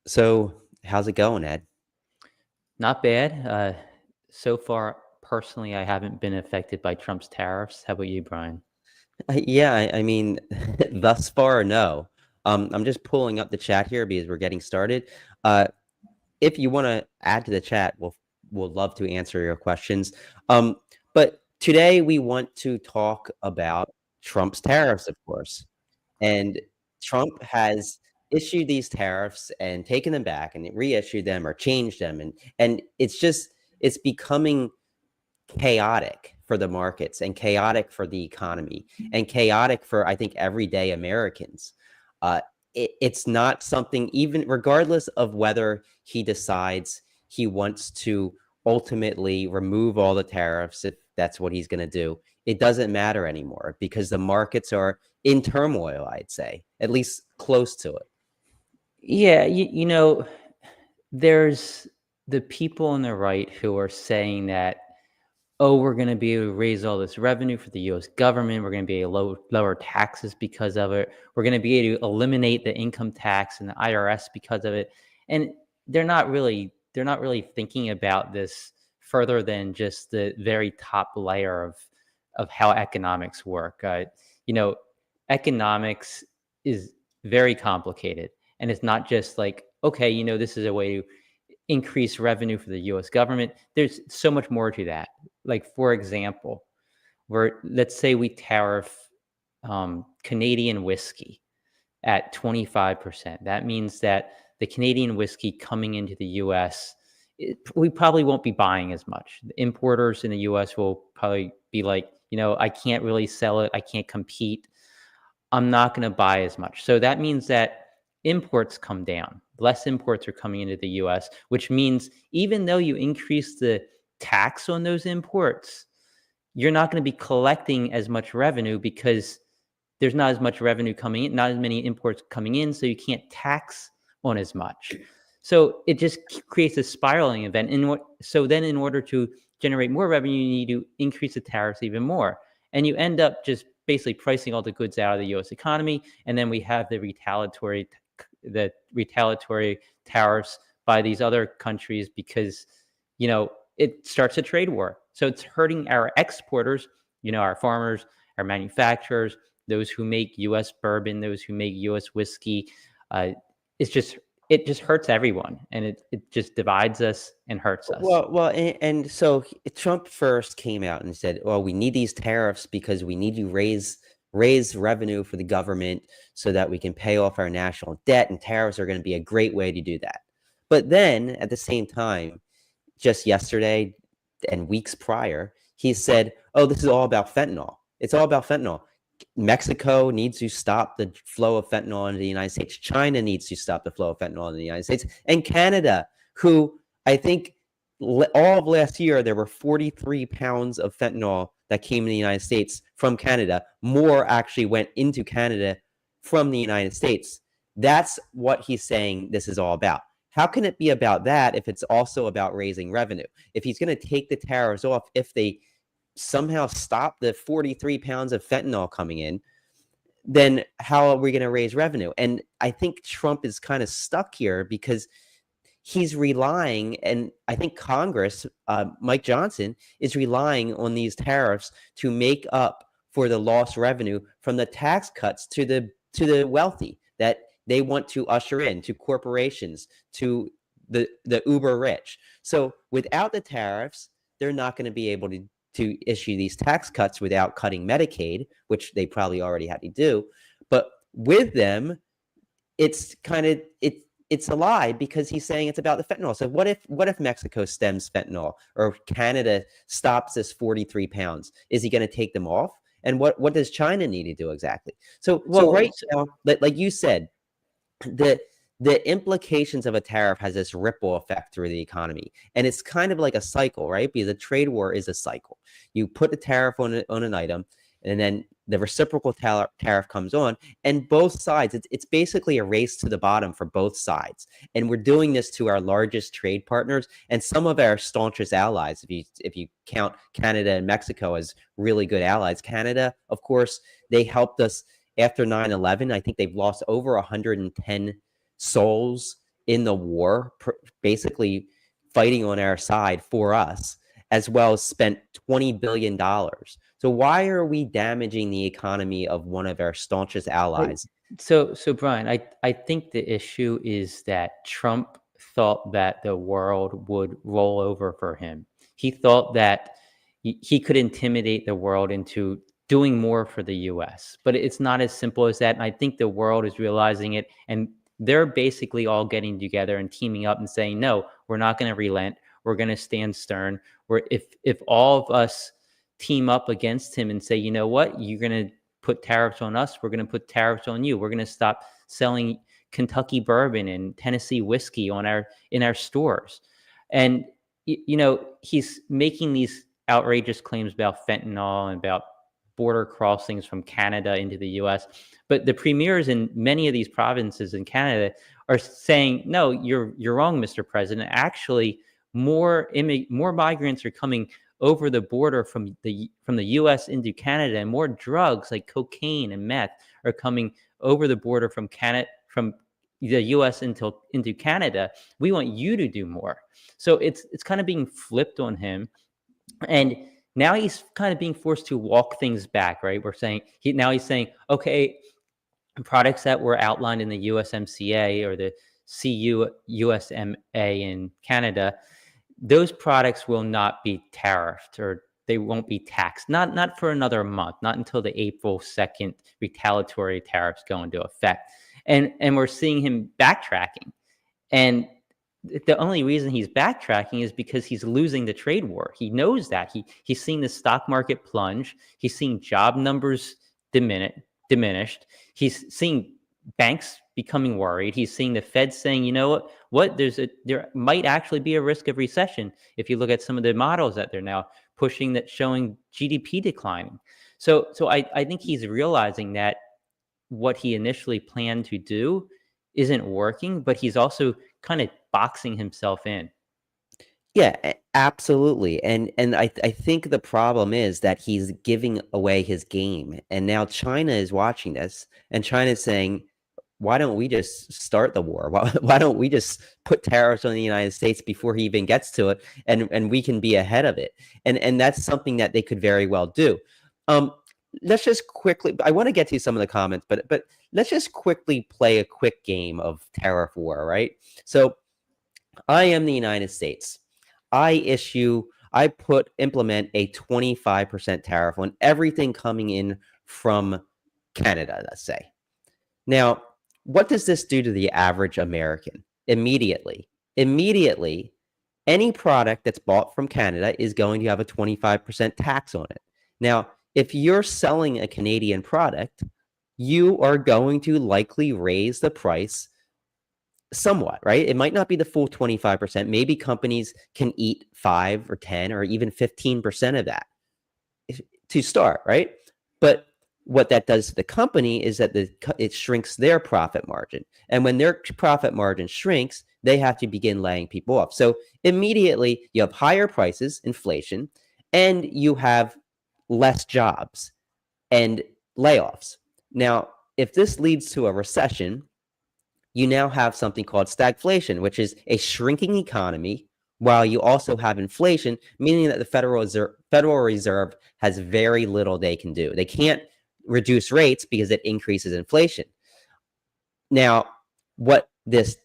So, how's it going, Ed? Not bad. So far, personally, I haven't been affected by Trump's tariffs. How about you, Brian? Yeah, I mean, thus far, no. I'm just pulling up the chat here because we're getting started. Uh, if you want to add to the chat, we'll love to answer your questions. Um, but today we want to talk about Trump's tariffs, of course. And Trump has issued these tariffs and taken them back and reissued them or changed them, and it's becoming chaotic for the markets and chaotic for the economy and chaotic for I think everyday Americans. Uh, it's not something, even regardless of whether he decides he wants to ultimately remove all the tariffs, if that's what he's going to do. It doesn't matter anymore because the markets are in turmoil, I'd say, at least close to it. Yeah, there's the people on the right who are saying that, oh, we're going to be able to raise all this revenue for the U.S. government. We're going to be able to lower taxes because of it. We're going to be able to eliminate the income tax and the IRS because of it. And they're not really thinking about this further than just the very top layer of how economics work. You know, economics is very complicated, and it's not just like, okay, this is a way to increase revenue for the US government. There's so much more to that. Like, for example, where let's say we tariff Canadian whiskey at 25%. That means that the Canadian whiskey coming into the US, we probably won't be buying as much. The importers in the US will probably be like, I can't really sell it. I can't compete. I'm not going to buy as much. So that means that imports come down. Less imports are coming into the US, which means even though you increase the tax on those imports, you're not going to be collecting as much revenue because there's not as much revenue coming in, not as many imports coming in, so you can't tax on as much. So it just creates a spiraling event. So then in order to generate more revenue, you need to increase the tariffs even more. And you end up just basically pricing all the goods out of the US economy. And then we have the retaliatory tariffs by these other countries because, it starts a trade war. So it's hurting our exporters, our farmers, our manufacturers, those who make U.S. bourbon, those who make U.S. whiskey. Uh, it just hurts everyone, and it just divides us and hurts us. And so Trump first came out and said, "Well, we need these tariffs because we need to raise revenue for the government so that we can pay off our national debt, and tariffs are going to be a great way to do that." But then, at the same time, just yesterday and weeks prior, he said, "Oh, this is all about fentanyl. It's all about fentanyl. Mexico needs to stop the flow of fentanyl into the United States. China needs to stop the flow of fentanyl into the United States. And Canada, who I think all of last year, there were 43 pounds of fentanyl that came in the United States from Canada. More actually went into Canada from the United States. That's what he's saying this is all about. How can it be about that if it's also about raising revenue? If he's going to take the tariffs off, if they somehow stop the 43 pounds of fentanyl coming in, then how are we going to raise revenue? And I think Trump is kind of stuck here because he's relying, and I think Congress, Mike Johnson, is relying on these tariffs to make up for the lost revenue from the tax cuts to the wealthy that they want to usher in, to corporations, to the uber rich. So without the tariffs, they're not going to be able to issue these tax cuts without cutting Medicaid, which they probably already had to do. But with them, it's kind of it's a lie because he's saying it's about the fentanyl. So what if Mexico stems fentanyl or Canada stops this 43 pounds? Is he going to take them off? And what does China need to do exactly? So Well, right now, like you said, the the implications of a tariff has this ripple effect through the economy, and it's kind of like a cycle, right? Because a trade war is a cycle. You put a tariff on an item, and then the reciprocal tariff comes on, and both sides, it's basically a race to the bottom for both sides. And we're doing this to our largest trade partners and some of our staunchest allies. If you count Canada and Mexico as really good allies, Canada, of course, they helped us after 9/11. I think they've lost over 110 souls in the war, basically fighting on our side for us, as well as spent $20 billion. So why are we damaging the economy of one of our staunchest Right. allies? So Brian, I think the issue is that Trump thought that the world would roll over for him. He thought that he could intimidate the world into doing more for the US. But it's not as simple as that. And I think the world is realizing it, and they're basically all getting together and teaming up and saying, no, we're not going to relent. We're going to stand stern. If all of us team up against him and say, you know what, you're going to put tariffs on us, we're going to put tariffs on you. We're going to stop selling Kentucky bourbon and Tennessee whiskey on our stores. And he's making these outrageous claims about fentanyl and about border crossings from Canada into the US. But the premiers in many of these provinces in Canada are saying, no, you're wrong, Mr. President. Actually, more migrants are coming over the border from the US into Canada, and more drugs like cocaine and meth are coming over the border from the US into Canada. We want you to do more. So it's kind of being flipped on him. And now he's kind of being forced to walk things back, right? We're saying he's saying, okay, products that were outlined in the USMCA or the USMA in Canada, those products will not be tariffed, or they won't be taxed. Not for another month, not until the April 2nd retaliatory tariffs go into effect. And we're seeing him backtracking. And the only reason he's backtracking is because he's losing the trade war. He knows that. He's seeing the stock market plunge. He's seeing job numbers diminished. He's seeing banks becoming worried. He's seeing the Fed saying, you know what? There might actually be a risk of recession if you look at some of the models that they're now pushing that showing GDP declining. So I think he's realizing that what he initially planned to do isn't working, but he's also kind of boxing himself in. Yeah, absolutely. And I think the problem is that he's giving away his game. And now China is watching this, and China's saying, why don't we just start the war? Why don't we just put tariffs on the United States before he even gets to it, and we can be ahead of it? And that's something that they could very well do. Um, let's just quickly, I want to get to some of the comments, but let's just quickly play a quick game of tariff war, right? So I am the United States. I implement a 25% tariff on everything coming in from Canada, let's say. Now, what does this do to the average American? Immediately, any product that's bought from Canada is going to have a 25% tax on it. Now, if you're selling a Canadian product, you are going to likely raise the price somewhat, right? It might not be the full 25%. Maybe companies can eat 5 or 10 or even 15% of that to start, right? But what that does to the company is that it shrinks their profit margin. And when their profit margin shrinks, they have to begin laying people off. So immediately you have higher prices, inflation, and you have less jobs and layoffs. Now, if this leads to a recession, you now have something called stagflation, which is a shrinking economy while you also have inflation, meaning that the Federal Reserve has very little they can do. They can't reduce rates because it increases inflation. Now, what this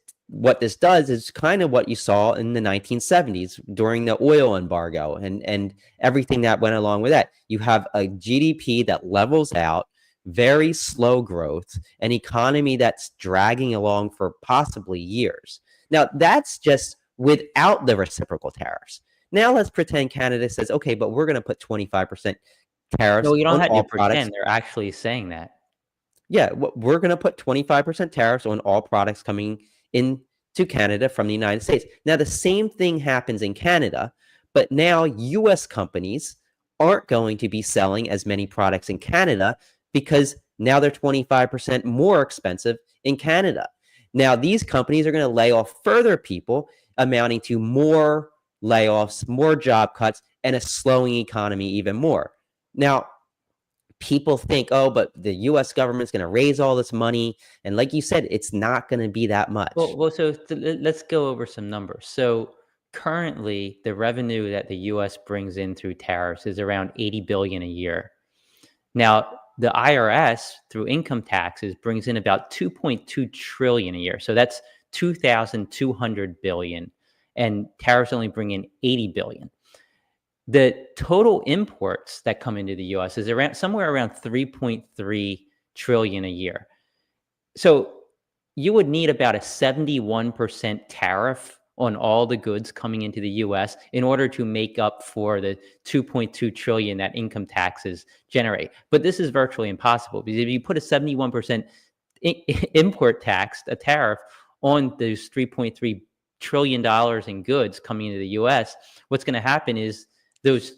does is kind of what you saw in the 1970s during the oil embargo and everything that went along with that. You have a GDP that levels out, very slow growth, an economy that's dragging along for possibly years. Now, that's just without the reciprocal tariffs. Now, let's pretend Canada says, okay, but we're going to put 25% tariffs No, you don't on have to all products. pretend. They're actually saying that. Yeah, we're going to put 25% tariffs on all products coming into Canada from the United States. Now, the same thing happens in Canada, but now US companies aren't going to be selling as many products in Canada because now they're 25% more expensive in Canada. Now, these companies are going to lay off further people, amounting to more layoffs, more job cuts, and a slowing economy even more. Now, people think, oh, but the U.S. government's going to raise all this money, and like you said, it's not going to be that much. Well, so let's go over some numbers. So currently, the revenue that the U.S. brings in through tariffs is around 80 billion a year. Now, the IRS through income taxes brings in about 2.2 trillion a year. So that's 2,200 billion, and tariffs only bring in 80 billion. The total imports that come into the U.S. is around somewhere around 3.3 trillion a year. So you would need about a 71% tariff on all the goods coming into the US in order to make up for the 2.2 trillion that income taxes generate. But this is virtually impossible, because if you put a 71% import tax, a tariff on those 3.3 trillion dollars in goods coming into the US, what's going to happen is those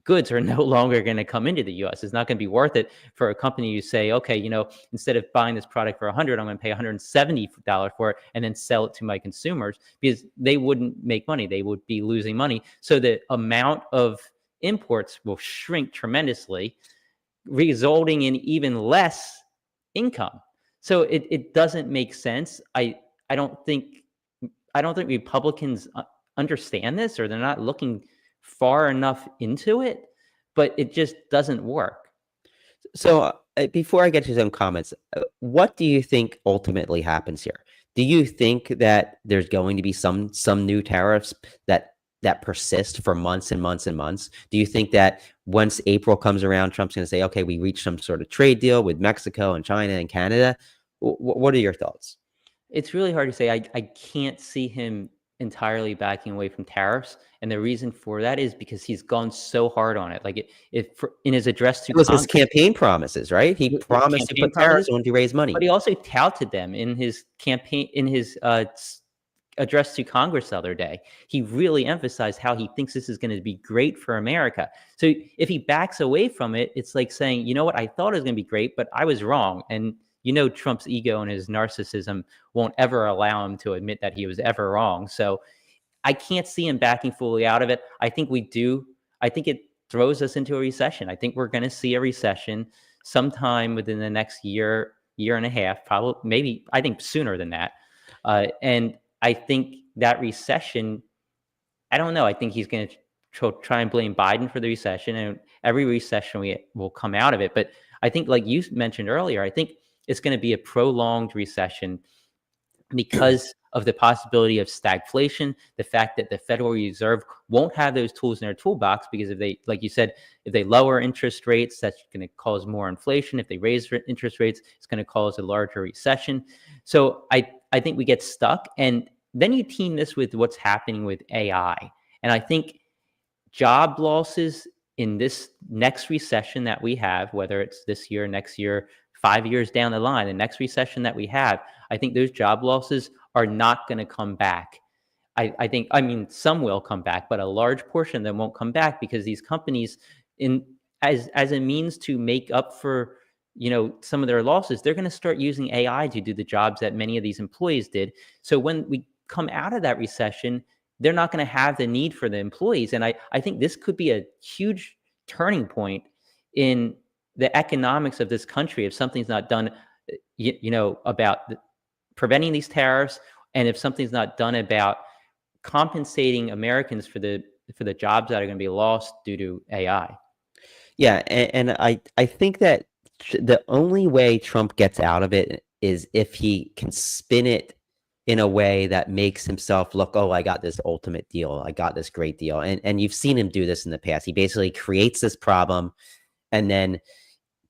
goods are no longer going to come into the US. It's not going to be worth it for a company to say, okay, instead of buying this product for 100, I'm going to pay $170 for it and then sell it to my consumers, because they wouldn't make money. They would be losing money. So the amount of imports will shrink tremendously, resulting in even less income. So it doesn't make sense. I don't think Republicans understand this, or they're not looking far enough into it, but it just doesn't work. So before I get to some comments, what do you think ultimately happens here? Do you think that there's going to be some new tariffs that persist for months and months and months? Do you think that once April comes around, Trump's going to say, okay, we reached some sort of trade deal with Mexico and China and Canada? What are your thoughts? It's really hard to say. I can't see him entirely backing away from tariffs, and the reason for that is because he's gone so hard on it. Like in his address to It was his Congress, campaign promises, right? He promised to campaign put tariffs promises, on to raise money. but he also touted them in his campaign, in his address to Congress the other day. He really emphasized how he thinks this is going to be great for America. So if he backs away from it, it's like saying, you know what, I thought it was going to be great, but I was wrong. And Trump's ego and his narcissism won't ever allow him to admit that he was ever wrong. So I can't see him backing fully out of it. I think we do. I think it throws us into a recession. I think we're going to see a recession sometime within the next year, year and a half, probably, maybe, I think sooner than that. And I think that recession, I don't know. I think he's going to try and blame Biden for the recession, and every recession we will come out of it. But I think, like you mentioned earlier, I think it's going to be a prolonged recession because of the possibility of stagflation, the fact that the Federal Reserve won't have those tools in their toolbox, because if they, like you said, if they lower interest rates, that's going to cause more inflation. If they raise interest rates, it's going to cause a larger recession. So I think we get stuck. And then you team this with what's happening with AI. And I think job losses in this next recession that we have, whether it's this year, next year, 5 years down the line, the next recession that we have, I think those job losses are not going to come back. I mean, some will come back, but a large portion of them won't come back, because these companies, as a means to make up for some of their losses, they're going to start using AI to do the jobs that many of these employees did. So when we come out of that recession, they're not going to have the need for the employees. And I think this could be a huge turning point in the economics of this country if something's not done, about preventing these tariffs, and if something's not done about compensating Americans for the jobs that are going to be lost due to AI. Yeah, and I think that the only way Trump gets out of it is if he can spin it in a way that makes himself look, oh, I got this ultimate deal. I got this great deal. And you've seen him do this in the past. He basically creates this problem, and then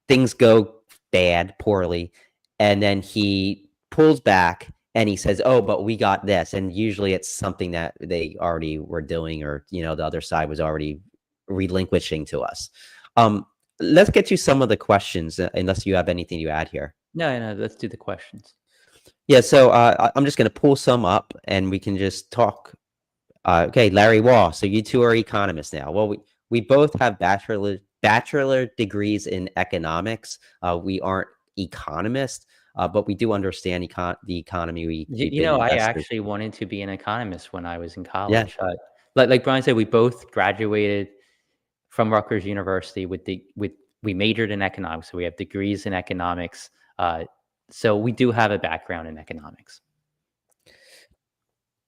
things go bad, poorly, and then he pulls back and he says, oh, but we got this. And usually it's something that they already were doing, or, the other side was already relinquishing to us. Let's get to some of the questions, unless you have anything to add here. No, let's do the questions. Yeah, so I'm just going to pull some up and we can just talk. Okay, Larry Wall. So you two are economists now. Well, we both have bachelor degrees in economics. We aren't economists, but we do understand the economy. I actually wanted to be an economist when I was in college. Yeah. Like Brian said, we both graduated from Rutgers University with we majored in economics, so we have degrees in economics. So we do have a background in economics.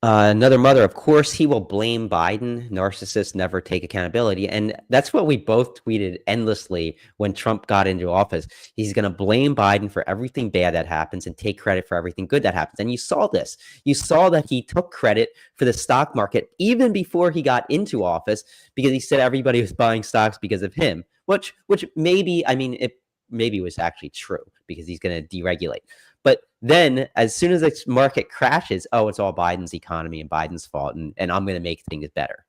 Another mother, of course, he will blame Biden. Narcissists never take accountability. And that's what we both tweeted endlessly when Trump got into office. He's going to blame Biden for everything bad that happens and take credit for everything good that happens. And you saw this. You saw that he took credit for the stock market even before he got into office because he said everybody was buying stocks because of him, which maybe, I mean, it maybe was actually true because he's going to deregulate. But then as soon as the market crashes, oh, it's all Biden's economy and Biden's fault, and I'm going to make things better.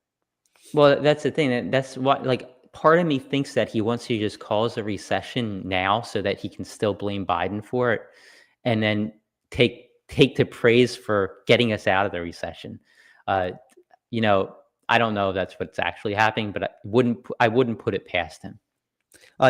Well, that's the thing. That's what, like, part of me thinks that he wants to just cause a recession now so that he can still blame Biden for it, and then take the praise for getting us out of the recession. You know, I don't know if that's what's actually happening, but I wouldn't put it past him.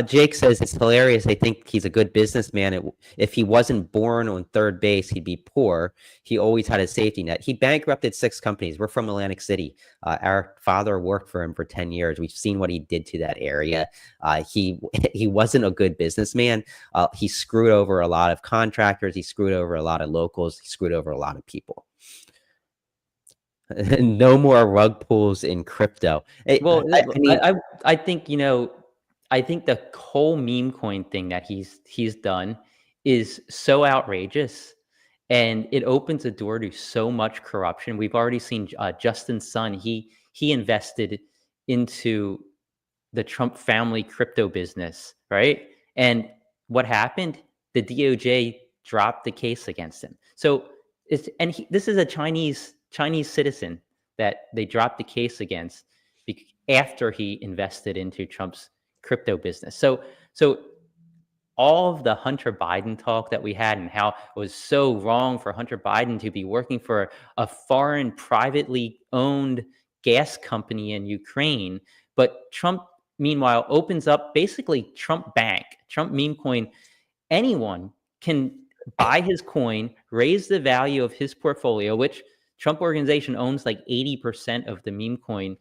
Jake says it's hilarious. I think he's a good businessman. If he wasn't born on third base, he'd be poor. He always had a safety net. He bankrupted 6 companies. We're from Atlantic City. Our father worked for him for 10 years. We've seen what he did to that area. He wasn't a good businessman. He screwed over a lot of contractors. He screwed over a lot of locals. He screwed over a lot of people. No more rug pulls in crypto. Well, I mean, I think, you know, I think the whole meme coin thing that he's done is so outrageous, and it opens a door to so much corruption. We've already seen Justin Sun. He invested into the Trump family crypto business, right? And what happened? The DOJ dropped the case against him. So this is a Chinese citizen that they dropped the case against after he invested into Trump's crypto business. So all of the Hunter Biden talk that we had and how it was so wrong for Hunter Biden to be working for a foreign privately owned gas company in Ukraine, but Trump meanwhile opens up basically Trump Bank, Trump meme coin. Anyone can buy his coin, raise the value of his portfolio, which Trump organization owns like 80% of the meme coin.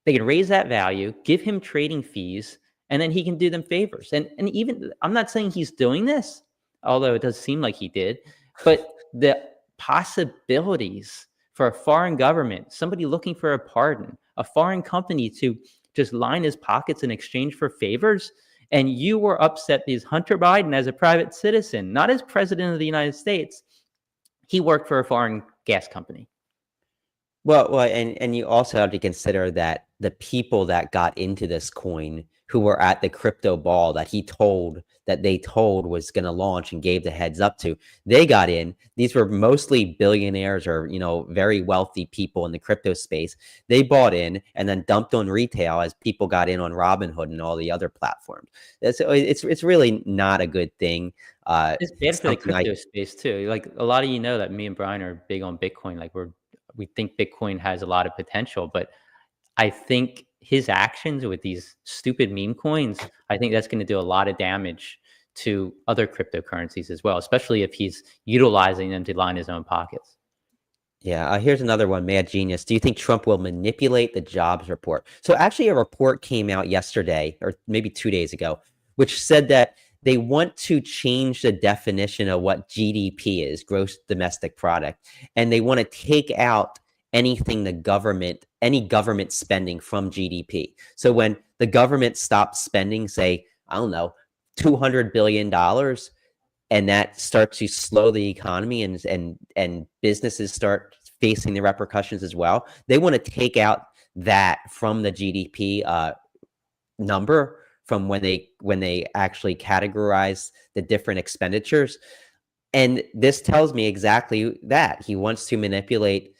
They can raise that value, give him trading fees, and then he can do them favors. And even, I'm not saying he's doing this, although it does seem like he did, but the possibilities for a foreign government, somebody looking for a pardon, a foreign company to just line his pockets in exchange for favors, and you were upset because Hunter Biden, as a private citizen, not as president of the United States, he worked for a foreign gas company. Well, and you also have to consider that the people that got into this coin who were at the crypto ball that they told was going to launch and gave the heads up to, they got in. These were mostly billionaires or, you know, very wealthy people in the crypto space. They bought in and then dumped on retail as people got in on Robinhood and all the other platforms. It's really not a good thing. It's bad for the crypto space too. Like, a lot of you know that me and Brian are big on Bitcoin. Like, we think Bitcoin has a lot of potential, but I think his actions with these stupid meme coins, I think that's going to do a lot of damage to other cryptocurrencies as well, especially if he's utilizing them to line his own pockets. Yeah, here's another one, Mad Genius. Do you think Trump will manipulate the jobs report? So actually a report came out yesterday, or maybe 2 days ago, which said that they want to change the definition of what GDP is, gross domestic product, and they want to take out any government spending from GDP. So when the government stops spending, say, I don't know, $200 billion, and that starts to slow the economy and businesses start facing the repercussions as well, they want to take out that from the GDP number from when they actually categorize the different expenditures. And this tells me exactly that he wants to manipulate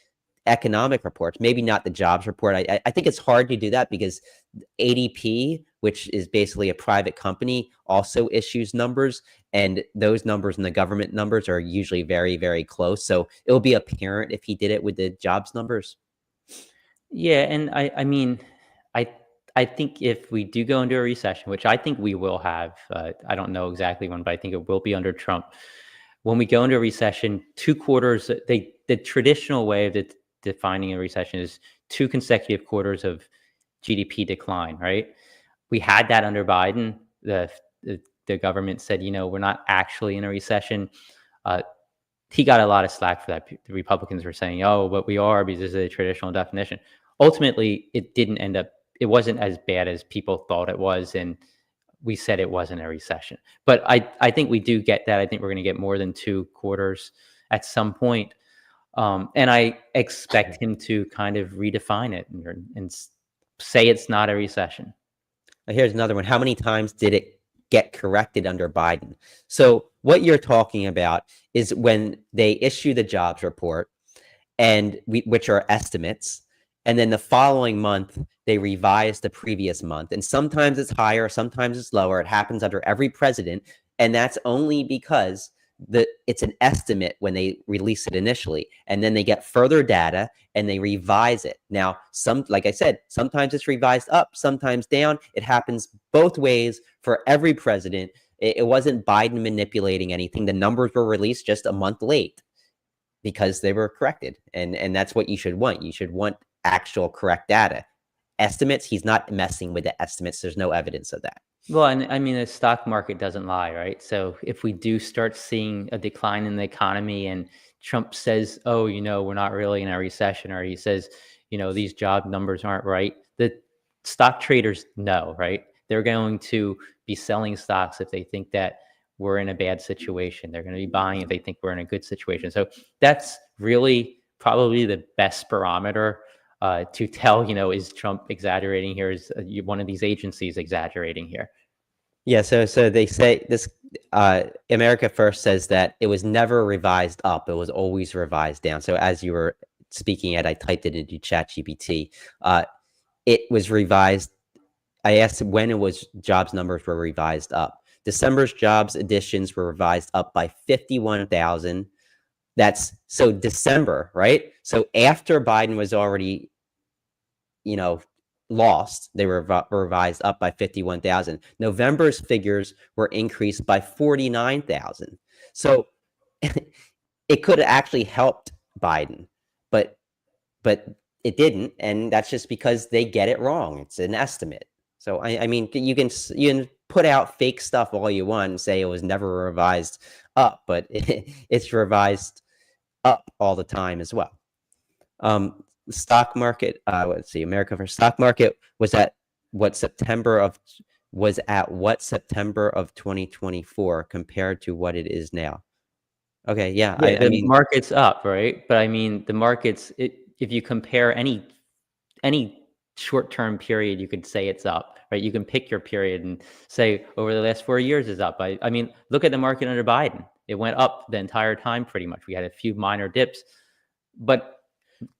economic reports, maybe not the jobs report. I think it's hard to do that because ADP, which is basically a private company, also issues numbers, and those numbers and the government numbers are usually very, very close. So it'll be apparent if he did it with the jobs numbers. Yeah, and I mean, I I think if we do go into a recession, which I think we will have, I don't know exactly when, but I think it will be under Trump. When we go into a recession, 2 quarters, the traditional way of defining a recession is 2 consecutive quarters of GDP decline, right? we had that under Biden. The government said, we're not actually in a recession. Uh, he got a lot of slack for that. The Republicans were saying, "Oh, but we are because this is a traditional definition." Ultimately, it didn't end up. It wasn't as bad as people thought it was, and we said it wasn't a recession. But I think we do get that. I think we're going to get more than 2 quarters at some point. And I expect him to kind of redefine it and say it's not a recession. Here's another one. How many times did it get corrected under Biden? So what you're talking about is when they issue the jobs report, which are estimates, and then the following month they revise the previous month, and sometimes it's higher, sometimes it's lower. It happens under every president, and that's only because it's an estimate when they release it initially, and then they get further data and they revise it. Now, like I said, sometimes it's revised up, sometimes down. It happens both ways for every president. It wasn't Biden manipulating anything. The numbers were released just a month late because they were corrected, and that's what you should want. You should want actual correct data. Estimates, he's not messing with the estimates. There's no evidence of that. Well, and I mean, the stock market doesn't lie, right? So if we do start seeing a decline in the economy and Trump says, oh, we're not really in a recession, or he says, these job numbers aren't right, the stock traders know, right? They're going to be selling stocks if they think that we're in a bad situation. They're going to be buying if they think we're in a good situation. So that's really probably the best barometer to tell, is Trump exaggerating here? Is one of these agencies exaggerating here? Yeah, so they say this. America First says that it was never revised up; it was always revised down. So as you were speaking, I typed it into ChatGPT. It was revised. I asked when it was jobs numbers were revised up. December's jobs additions were revised up by 51,000. That's so December, right? So after Biden was already, lost, they were revised up by 51,000. November's figures were increased by 49,000. So it could have actually helped Biden, but it didn't, and that's just because they get it wrong. It's an estimate. So I mean, you can put out fake stuff all you want and say it was never revised up, but it's revised up all the time as well. Stock market, let's see, America First stock market was at September of 2024 compared to what it is now. Okay, yeah, I mean, market's up, right? But I mean, the market's if you compare any short-term period, you could say it's up, right? You can pick your period and say over the last 4 years is up. I mean, look at the market under Biden. It went up the entire time pretty much. We had a few minor dips, but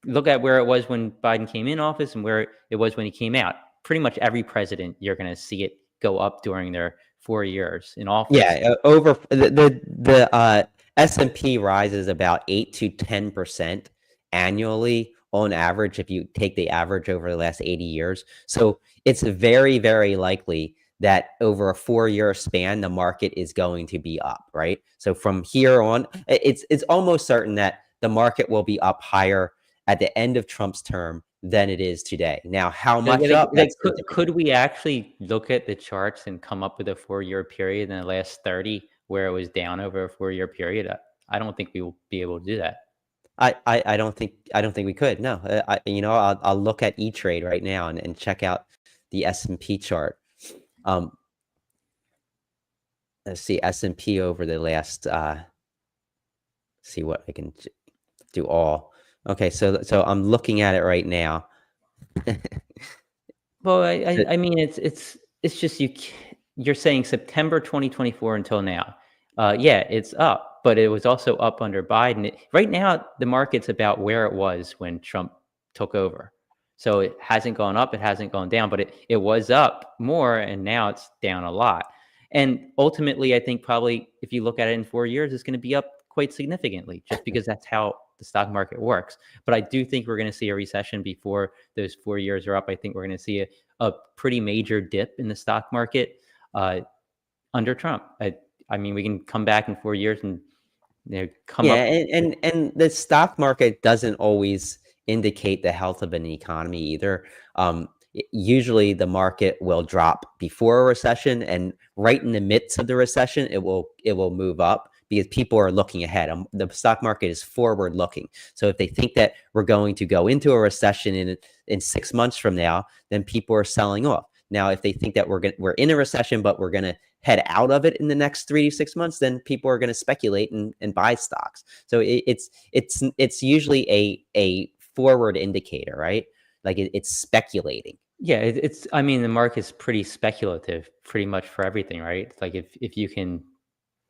look at where it was when Biden came in office and where it was when he came out. Pretty much every president, you're going to see it go up during their 4 years in office. Yeah, over the S&P rises about 8 to 10% annually on average if you take the average over the last 80 years. So it's very, very likely that over a 4-year span, the market is going to be up, right? So from here on, it's almost certain that the market will be up higher at the end of Trump's term than it is today. Now, how much up? Could we actually look at the charts and come up with a 4-year period in the last 30 where it was down over a 4-year period? I don't think we will be able to do that. I don't think we could. No, I'll look at E-Trade right now and check out the S&P chart. Let's see S&P over the last. See what I can do all. Okay, so I'm looking at it right now. Well, I mean, it's just you're saying September 2024 until now. Yeah, it's up, but it was also up under Biden. Right now, the market's about where it was when Trump took over. So it hasn't gone up, it hasn't gone down, but it was up more, and now it's down a lot. And ultimately, I think probably if you look at it in 4 years, it's going to be up quite significantly, just because that's how the stock market works. But I do think we're going to see a recession before those 4 years are up. I think we're going to see a pretty major dip in the stock market under Trump. I mean, we can come back in 4 years and come up. And the stock market doesn't always indicate the health of an economy either. usually the market will drop before a recession, and right in the midst of the recession, it will move up because people are looking ahead. The stock market is forward looking. So if they think that we're going to go into a recession in 6 months from now, then people are selling off. Now, if they think that we're in a recession, but we're going to head out of it in the next 3 to 6 months, then people are going to speculate and buy stocks. So it's usually a forward indicator, right? Like it's speculating. Yeah, it's. I mean, the market's pretty speculative, pretty much for everything, right? It's like if you can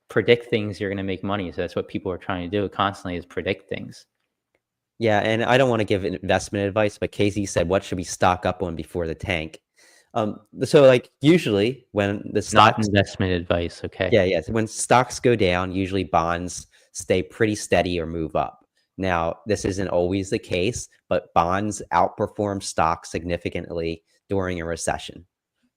predict things, you're going to make money. So that's what people are trying to do constantly is predict things. Yeah, and I don't want to give investment advice, but Casey said, "What should we stock up on before the tank?" So like usually when the Not stocks, investment advice. Okay. yeah, yeah, so when stocks go down, usually bonds stay pretty steady or move up. Now, this isn't always the case, but bonds outperform stocks significantly during a recession.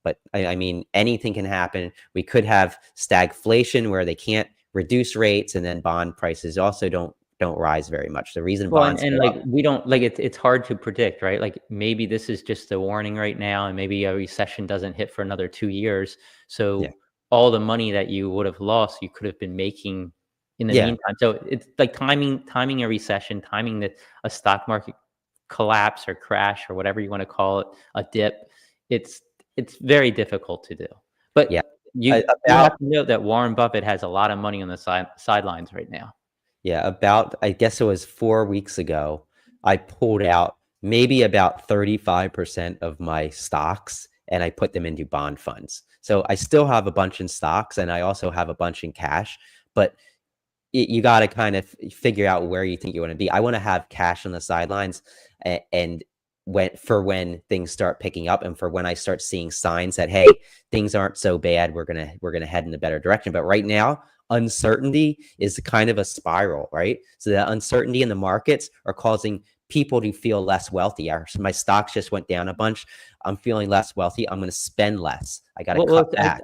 But I mean, anything can happen. We could have stagflation where they can't reduce rates, and then bond prices also don't rise very much. The reason Well, bonds and go like up, we don't like it's hard to predict, right? Like maybe this is just a warning right now, and maybe a recession doesn't hit for another 2 years. yeah, So all the money that you would have lost, you could have been making in the yeah, meantime. So it's like timing a recession, timing that a stock market collapse or crash or whatever you want to call it, a dip. It's it's very difficult to do. yeah. But you About have to know that Warren Buffett has a lot of money on the sidelines right now. Yeah, about I guess it was 4 weeks ago, I pulled out maybe about 35% of my stocks and I put them into bond funds. So I still have a bunch in stocks and I also have a bunch in cash, but you got to kind of figure out where you think you want to be. I want to have cash on the sidelines, and when things start picking up, and for when I start seeing signs that hey, things aren't so bad, we're gonna head in a better direction. But right now, uncertainty is kind of a spiral, right? So that uncertainty in the markets are causing people to feel less wealthy. My stocks just went down a bunch. I'm feeling less wealthy. I'm going to spend less. I got to Well, cut back.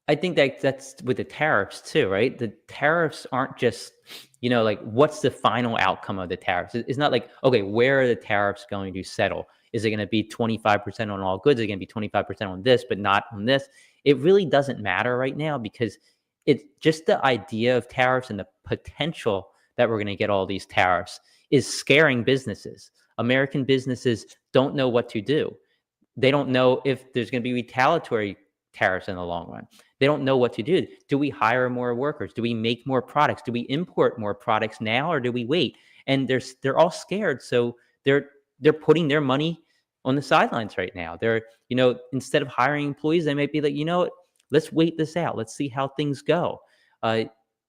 I think that that's with the tariffs too, right? The tariffs aren't just, like what's the final outcome of the tariffs? It's not like, okay, where are the tariffs going to settle? Is it going to be 25% on all goods? Is it going to be 25% on this, but not on this? It really doesn't matter right now because it's just the idea of tariffs and the potential that we're going to get all these tariffs is scaring businesses. American businesses don't know what to do. They don't know if there's going to be retaliatory tariffs in the long run. They don't know what to do. Do we hire more workers? Do we make more products? Do we import more products now, or do we wait? And they're all scared, so they're putting their money on the sidelines right now. They're instead of hiring employees, they might be like, let's wait this out. Let's see how things go. Uh,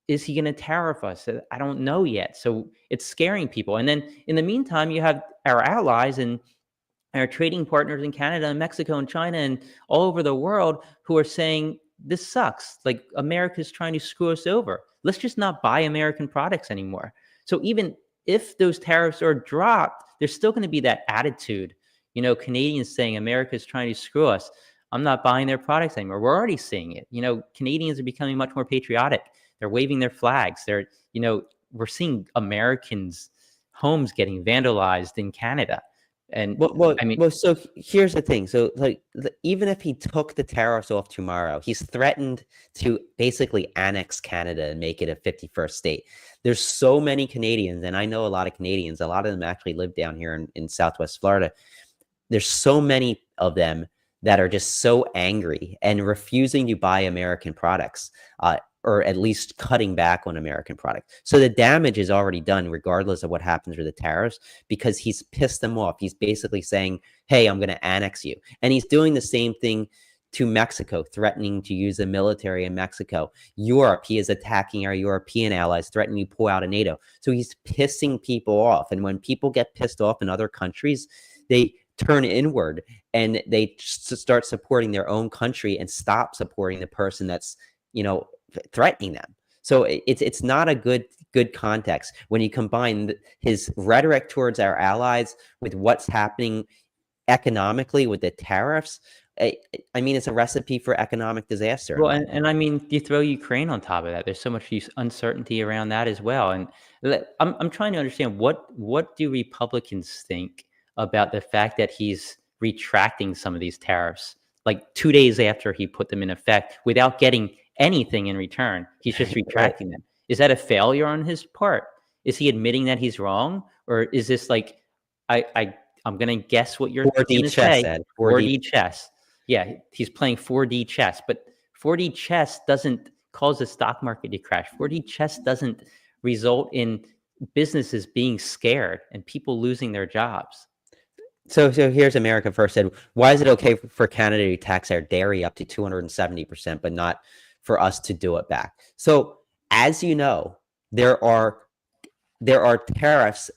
is he going to tariff us? I don't know yet. So it's scaring people. And then in the meantime, you have our allies and our trading partners in Canada and Mexico and China and all over the world who are saying this sucks. Like America's trying to screw us over. Let's just not buy American products anymore. So even if those tariffs are dropped, there's still going to be that attitude. Canadians saying America's trying to screw us. I'm not buying their products anymore. We're already seeing it. Canadians are becoming much more patriotic. They're waving their flags. We're seeing Americans' homes getting vandalized in Canada. And Well, well, I mean, well. So here's the thing. So, like, even if he took the tariffs off tomorrow, he's threatened to basically annex Canada and make it a 51st state. There's so many Canadians, and I know a lot of Canadians. A lot of them actually live down here in Southwest Florida. There's so many of them that are just so angry and refusing to buy American products, or at least cutting back on American products. So the damage is already done, regardless of what happens with the tariffs, because he's pissed them off. He's basically saying, "Hey, I'm going to annex you," and he's doing the same thing to Mexico, threatening to use the military in Mexico. Europe, he is attacking our European allies, threatening to pull out of NATO. So he's pissing people off. And when people get pissed off in other countries, they turn inward and they start supporting their own country and stop supporting the person that's threatening them. So it's not a good context when you combine his rhetoric towards our allies with what's happening economically with the tariffs. I mean, it's a recipe for economic disaster in well, my and opinion. I mean, you throw Ukraine on top of that. There's so much uncertainty around that as well. And I'm trying to understand what do Republicans think about the fact that he's retracting some of these tariffs like 2 days after he put them in effect without getting anything in return. He's just Right. retracting them. Is that a failure on his part? Is he admitting that he's wrong, or is this like I'm gonna guess what you're 4D gonna chess, say? Ed. 4D. 4D chess. Yeah, he's playing 4D chess, but 4D chess doesn't cause the stock market to crash. 4D chess doesn't result in businesses being scared and people losing their jobs. So here's America First said, why is it okay for Canada to tax our dairy up to 270%, but not for us to do it back? So as you know, there are tariffs,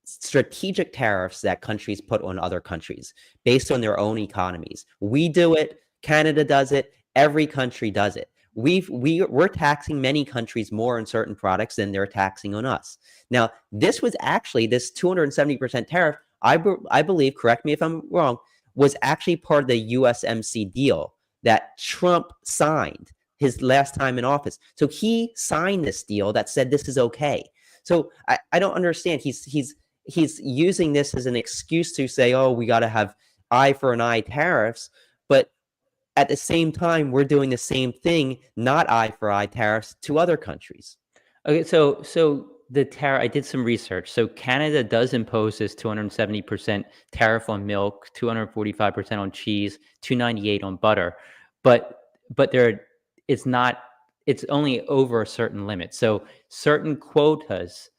strategic tariffs that countries put on other countries based on their own economies. We do it, Canada does it, every country does it. We're taxing many countries more on certain products than they're taxing on us. Now, this was actually this 270% tariff, I believe, correct me if I'm wrong, was actually part of the USMC deal that Trump signed his last time in office. So he signed this deal that said this is okay. So I don't understand. He's using this as an excuse to say, oh, we got to have eye for an eye tariffs. But at the same time, we're doing the same thing, not eye for eye tariffs to other countries. Okay, so the tariff, I did some research. So Canada does impose this 270% tariff on milk, 245% on cheese, 298 on butter, but it's not, it's only over a certain limit. So certain quotas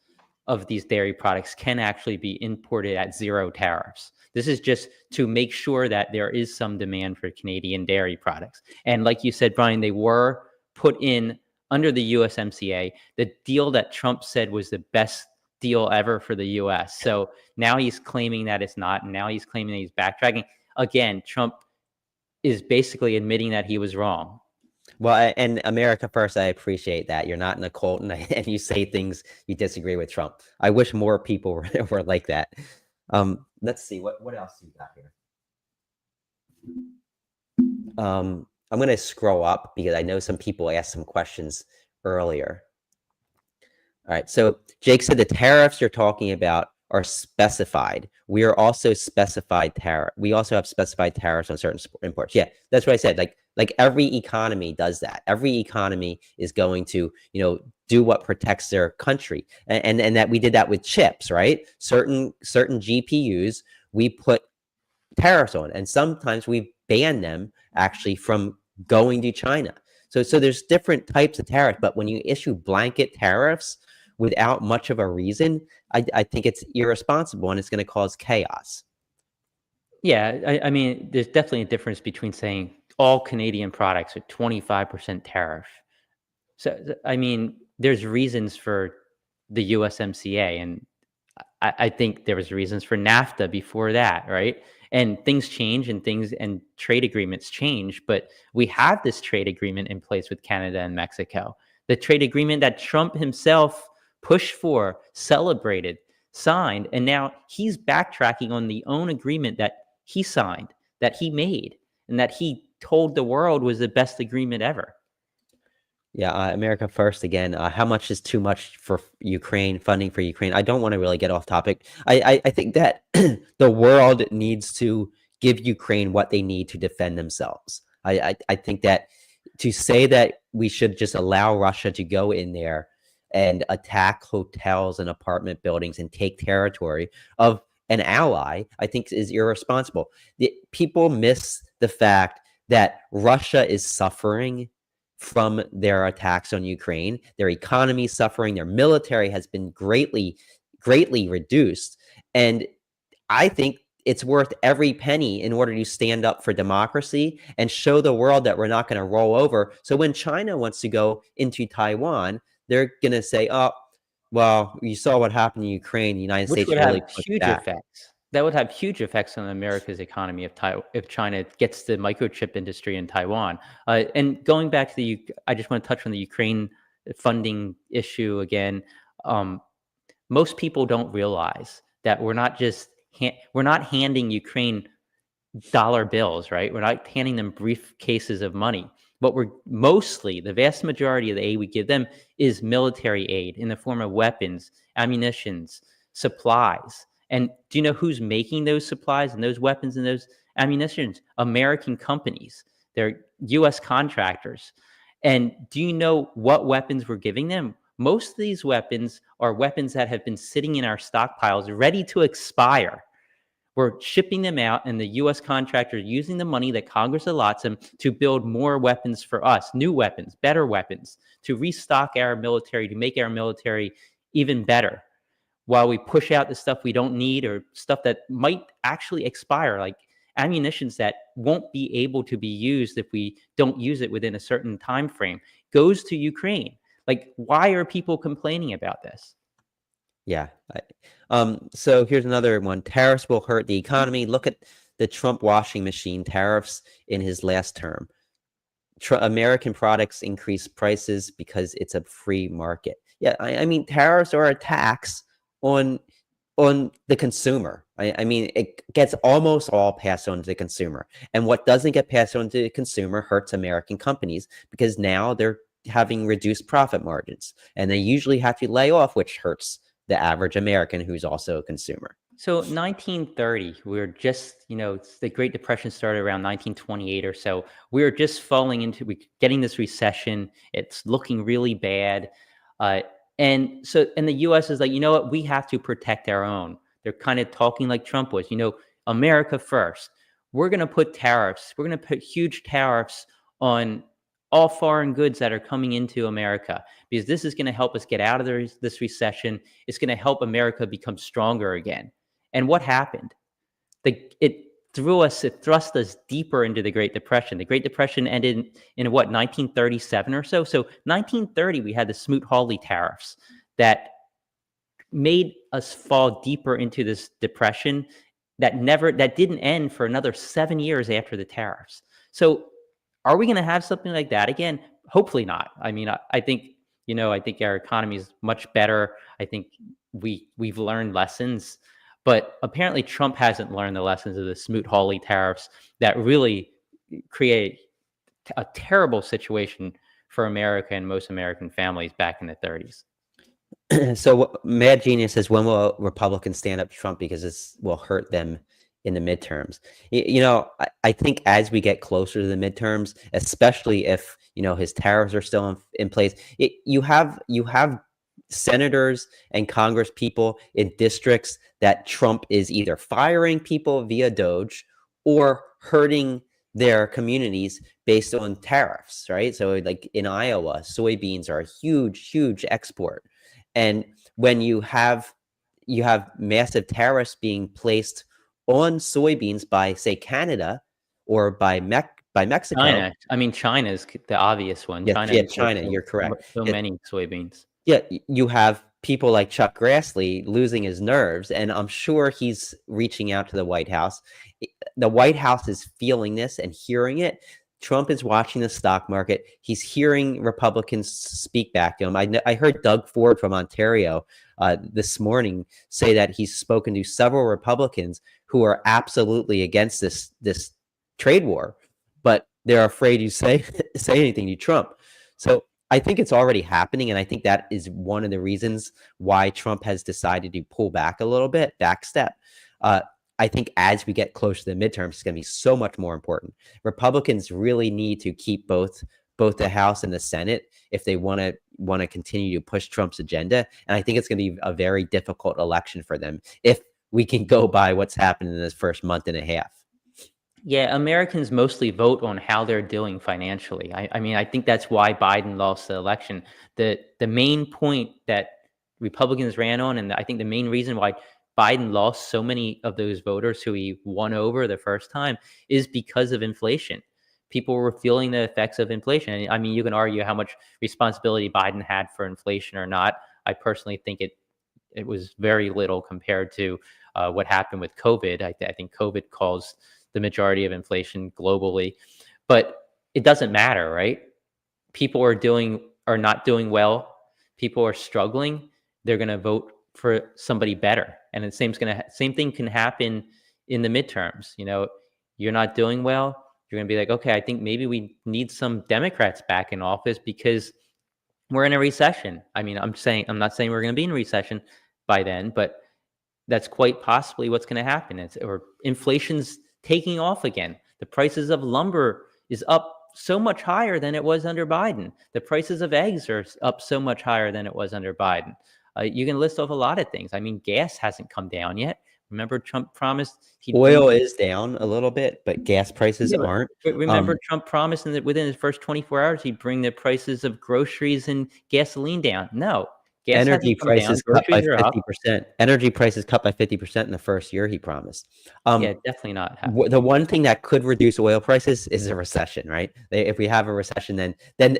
of these dairy products can actually be imported at zero tariffs. This is just to make sure that there is some demand for Canadian dairy products. And like you said, Brian, they were put in under the USMCA, the deal that Trump said was the best deal ever for the US. So now he's claiming that it's not, and now he's claiming that he's backtracking. Again, Trump is basically admitting that he was wrong. Well, and America First, I appreciate that. You're not in a cult and you say things you disagree with Trump. I wish more people were like that. Let's see, what else you got here? I'm going to scroll up because I know some people asked some questions earlier. All right, so Jake said the tariffs you're talking about are specified. We are also specified tariff. We also have specified tariffs on certain imports. Yeah, that's what I said. Like every economy does that. Every economy is going to, do what protects their country, and that we did that with chips, right? Certain GPUs we put tariffs on, and sometimes we ban them actually from going to China. So there's different types of tariffs, but when you issue blanket tariffs without much of a reason, I think it's irresponsible and it's going to cause chaos. Yeah, I mean, there's definitely a difference between saying all Canadian products are 25% tariff. So, I mean, there's reasons for the USMCA, and I think there was reasons for NAFTA before that, right? And things change and trade agreements change, but we have this trade agreement in place with Canada and Mexico. The trade agreement that Trump himself pushed for, celebrated, signed, and now he's backtracking on the own agreement that he signed, that he made, and that he told the world was the best agreement ever. Yeah, America First again. How much is too much for Ukraine, funding for Ukraine? I don't want to really get off topic. I think that the world needs to give Ukraine what they need to defend themselves. I think that to say that we should just allow Russia to go in there and attack hotels and apartment buildings and take territory of an ally, I think is irresponsible. People miss the fact that Russia is suffering from their attacks on Ukraine. Their economy is suffering. Their military has been greatly reduced. And I think it's worth every penny in order to stand up for democracy and show the world that we're not going to roll over. So when China wants to go into Taiwan, they're going to say, oh, well, you saw what happened in Ukraine. The United Which States would really have pushed huge back. effects. That would have huge effects on America's economy if China gets the microchip industry in Taiwan. And going back to I just want to touch on the Ukraine funding issue again. Most people don't realize that we're not handing Ukraine dollar bills, right? We're not handing them briefcases of money. But the vast majority of the aid we give them is military aid in the form of weapons, ammunitions, supplies. And do you know who's making those supplies and those weapons and those ammunition, American companies. They're U.S. contractors. And do you know what weapons we're giving them? Most of these weapons are weapons that have been sitting in our stockpiles, ready to expire. We're shipping them out, and the U.S. contractors using the money that Congress allots them to build more weapons for us, new weapons, better weapons, to restock our military, to make our military even better, while we push out the stuff we don't need or stuff that might actually expire, like ammunitions that won't be able to be used if we don't use it within a certain time frame, goes to Ukraine. Like, why are people complaining about this? Yeah. So here's another one. Tariffs will hurt the economy. Look at the Trump washing machine tariffs in his last term. American products increase prices because it's a free market. Yeah, I mean, tariffs are a tax on the consumer. I mean, it gets almost all passed on to the consumer. And what doesn't get passed on to the consumer hurts American companies because now they're having reduced profit margins. And they usually have to lay off, which hurts the average American who's also a consumer. So 1930, we were just, the Great Depression started around 1928 or so. We were just falling into, getting this recession. It's looking really bad. Uh, and the US is like, you know what? We have to protect our own. They're kind of talking like Trump was, America first. We're going to put tariffs. We're going to put huge tariffs on all foreign goods that are coming into America, because this is going to help us get out of this recession. It's going to help America become stronger again. And what happened? It thrust us deeper into the Great Depression. The Great Depression ended in what, 1937 or so? So 1930, we had the Smoot-Hawley tariffs that made us fall deeper into this depression that didn't end for another 7 years after the tariffs. So are we going to have something like that again? Hopefully not. I mean, I think, I think our economy is much better. I think we've learned lessons. But apparently Trump hasn't learned the lessons of the Smoot-Hawley tariffs that really create a terrible situation for America and most American families back in the 30s. So Mad Genius says, when will Republicans stand up to Trump because this will hurt them in the midterms? I think as we get closer to the midterms, especially if, his tariffs are still in place, you have senators and Congress people in districts that Trump is either firing people via Doge or hurting their communities based on tariffs, right? So like in Iowa, soybeans are a huge, huge export. And when you have massive tariffs being placed on soybeans by, say, Canada or by Mexico. China. I mean, China is the obvious one. Yeah, China yeah, imports China, you're correct. so many soybeans. Yeah, you have people like Chuck Grassley losing his nerves, and I'm sure he's reaching out to the White House. The White House is feeling this and hearing it. Trump is watching the stock market. He's hearing Republicans speak back to him. I heard Doug Ford from Ontario this morning say that he's spoken to several Republicans who are absolutely against this trade war, but they're afraid to say anything to Trump. So I think it's already happening, and I think that is one of the reasons why Trump has decided to pull back a little bit, backstep. I think as we get close to the midterms, it's going to be so much more important. Republicans really need to keep both the House and the Senate if they want to continue to push Trump's agenda. And I think it's going to be a very difficult election for them if we can go by what's happened in this first month and a half. Yeah, Americans mostly vote on how they're doing financially. I mean, I think that's why Biden lost the election. The main point that Republicans ran on, and I think the main reason why Biden lost so many of those voters who he won over the first time, is because of inflation. People were feeling the effects of inflation. I mean, you can argue how much responsibility Biden had for inflation or not. I personally think it was very little compared to what happened with COVID. I think COVID caused the majority of inflation globally, but it doesn't matter, right? People are not doing well. People are struggling. They're going to vote for somebody better, and the same thing can happen in the midterms. You're not doing well. You're going to be like, okay, I think maybe we need some Democrats back in office because we're in a recession. I mean, I'm not saying we're going to be in a recession by then, but that's quite possibly what's going to happen. Or inflation's taking off again. The prices of lumber is up so much higher than it was under Biden. The prices of eggs are up so much higher than it was under Biden. You can list off a lot of things. I mean, gas hasn't come down yet. Remember, Trump promised he'd bring. Oil is down a little bit, but gas prices Yeah, aren't. but remember, Trump promised that within his first 24 hours he'd bring the prices of groceries and gasoline down. No, gas Energy hasn't come down. prices cut by Groceries are up. 50%. Energy prices cut by 50% in the first year, he promised. Yeah, definitely not happening. The one thing that could reduce oil prices is a recession, right? If we have a recession, then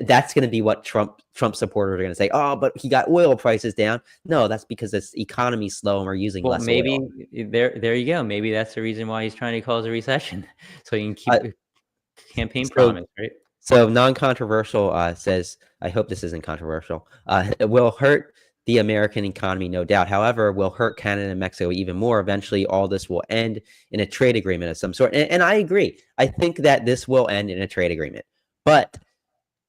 that's going to be what Trump supporters are going to say. Oh, but he got oil prices down. No, that's because the economy's slow and we're using Well, less oil. maybe there you go. Maybe that's the reason why he's trying to cause a recession, so he can keep the campaign So promise, right? So non-controversial says, I hope this isn't controversial. It will hurt the American economy, no doubt. However, will hurt Canada and Mexico even more. Eventually, all this will end in a trade agreement of some sort. And I agree. I think that this will end in a trade agreement. But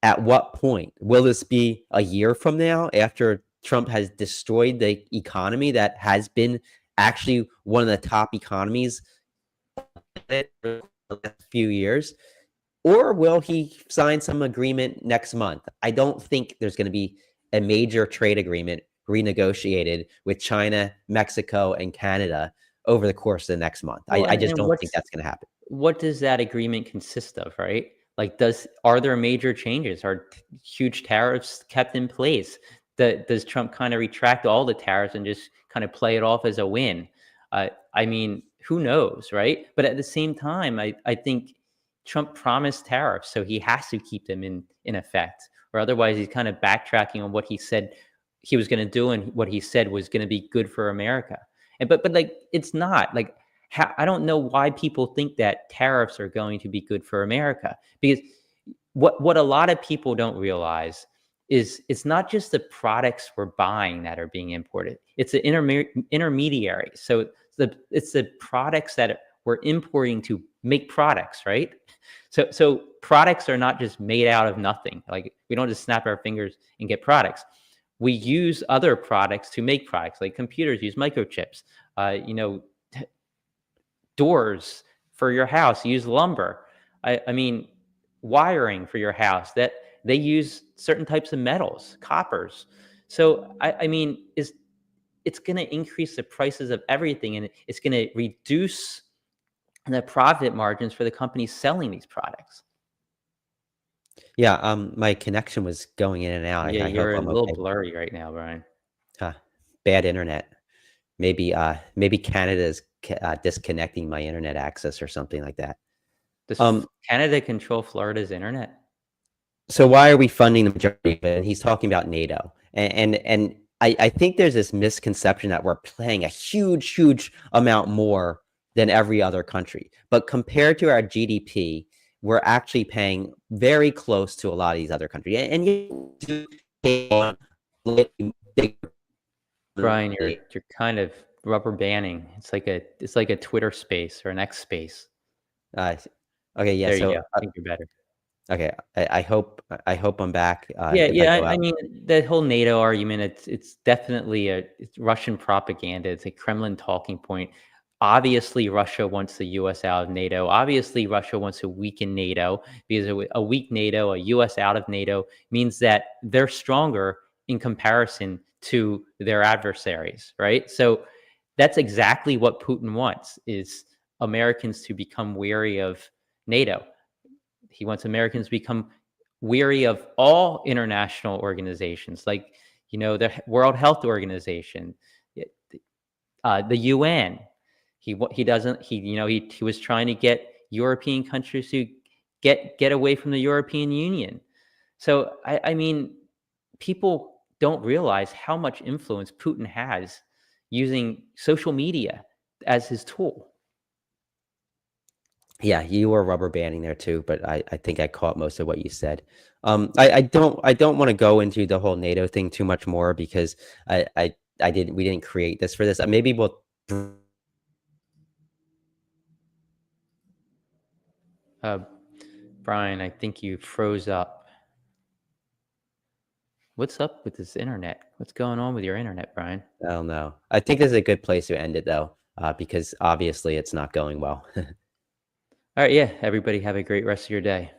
at what point? Will this be a year from now after Trump has destroyed the economy that has been actually one of the top economies for the last few years? Or will he sign some agreement next month? I don't think there's going to be a major trade agreement renegotiated with China, Mexico, and Canada over the course of the next month. Well, I just and don't think that's going to happen. what does that agreement consist of, right? Like, are there major changes? Are huge tariffs kept in place? Does Trump kind of retract all the tariffs and just kind of play it off as a win? I mean, who knows, right? But at the same time, I think Trump promised tariffs, so he has to keep them in effect, or otherwise he's kind of backtracking on what he said he was going to do and what he said was going to be good for America. And but like it's not like I don't know why people think that tariffs are going to be good for America, because what a lot of people don't realize is it's not just the products we're buying that are being imported. It's the intermediary. So it's the products that we're importing to make products, right? So products are not just made out of nothing. Like we don't just snap our fingers and get products. We use other products to make products. Like computers use microchips. Doors for your house use lumber. I mean, wiring for your house, that they use certain types of metals, coppers. So I mean, it's going to increase the prices of everything, and it's going to reduce the profit margins for the companies selling these products. Yeah, my connection was going in and out. Yeah, I hope you're a I'm little okay. blurry right now, Brian. Bad internet. Maybe Canada is disconnecting my internet access or something like that. Does Um, Canada control Florida's internet? so why are we funding the majority of it? He's talking about NATO, and I think there's this misconception that we're paying a huge amount more than every other country, but compared to our GDP, we're actually paying very close to a lot of these other countries, and you do pay on big. Brian, you're kind of rubber banding. It's like a Twitter space or an X space. Uh, okay, yeah. There you go. So I think you're better. okay, I hope I'm back. Yeah, If I yeah. go I out, mean, the whole NATO argument, it's definitely it's Russian propaganda. It's a Kremlin talking point. Obviously, Russia wants the U.S. out of NATO. Obviously, Russia wants to weaken NATO because a weak NATO, a U.S. out of NATO, means that they're stronger in comparison to their adversaries, right? So that's exactly what Putin wants: is Americans to become weary of NATO. He wants Americans to become weary of all international organizations, like the World Health Organization, the UN. He doesn't he was trying to get European countries to get away from the European Union. So I mean, people don't realize how much influence Putin has using social media as his tool. yeah, you were rubber banding there too, but I think I caught most of what you said. I don't want to go into the whole NATO thing too much more because we didn't create this for this. Maybe we'll. Uh, Brian, I think you froze up. What's up with this internet? What's going on with your internet, Brian? I don't know. I think this is a good place to end it though, because obviously it's not going well. All right, yeah, everybody have a great rest of your day.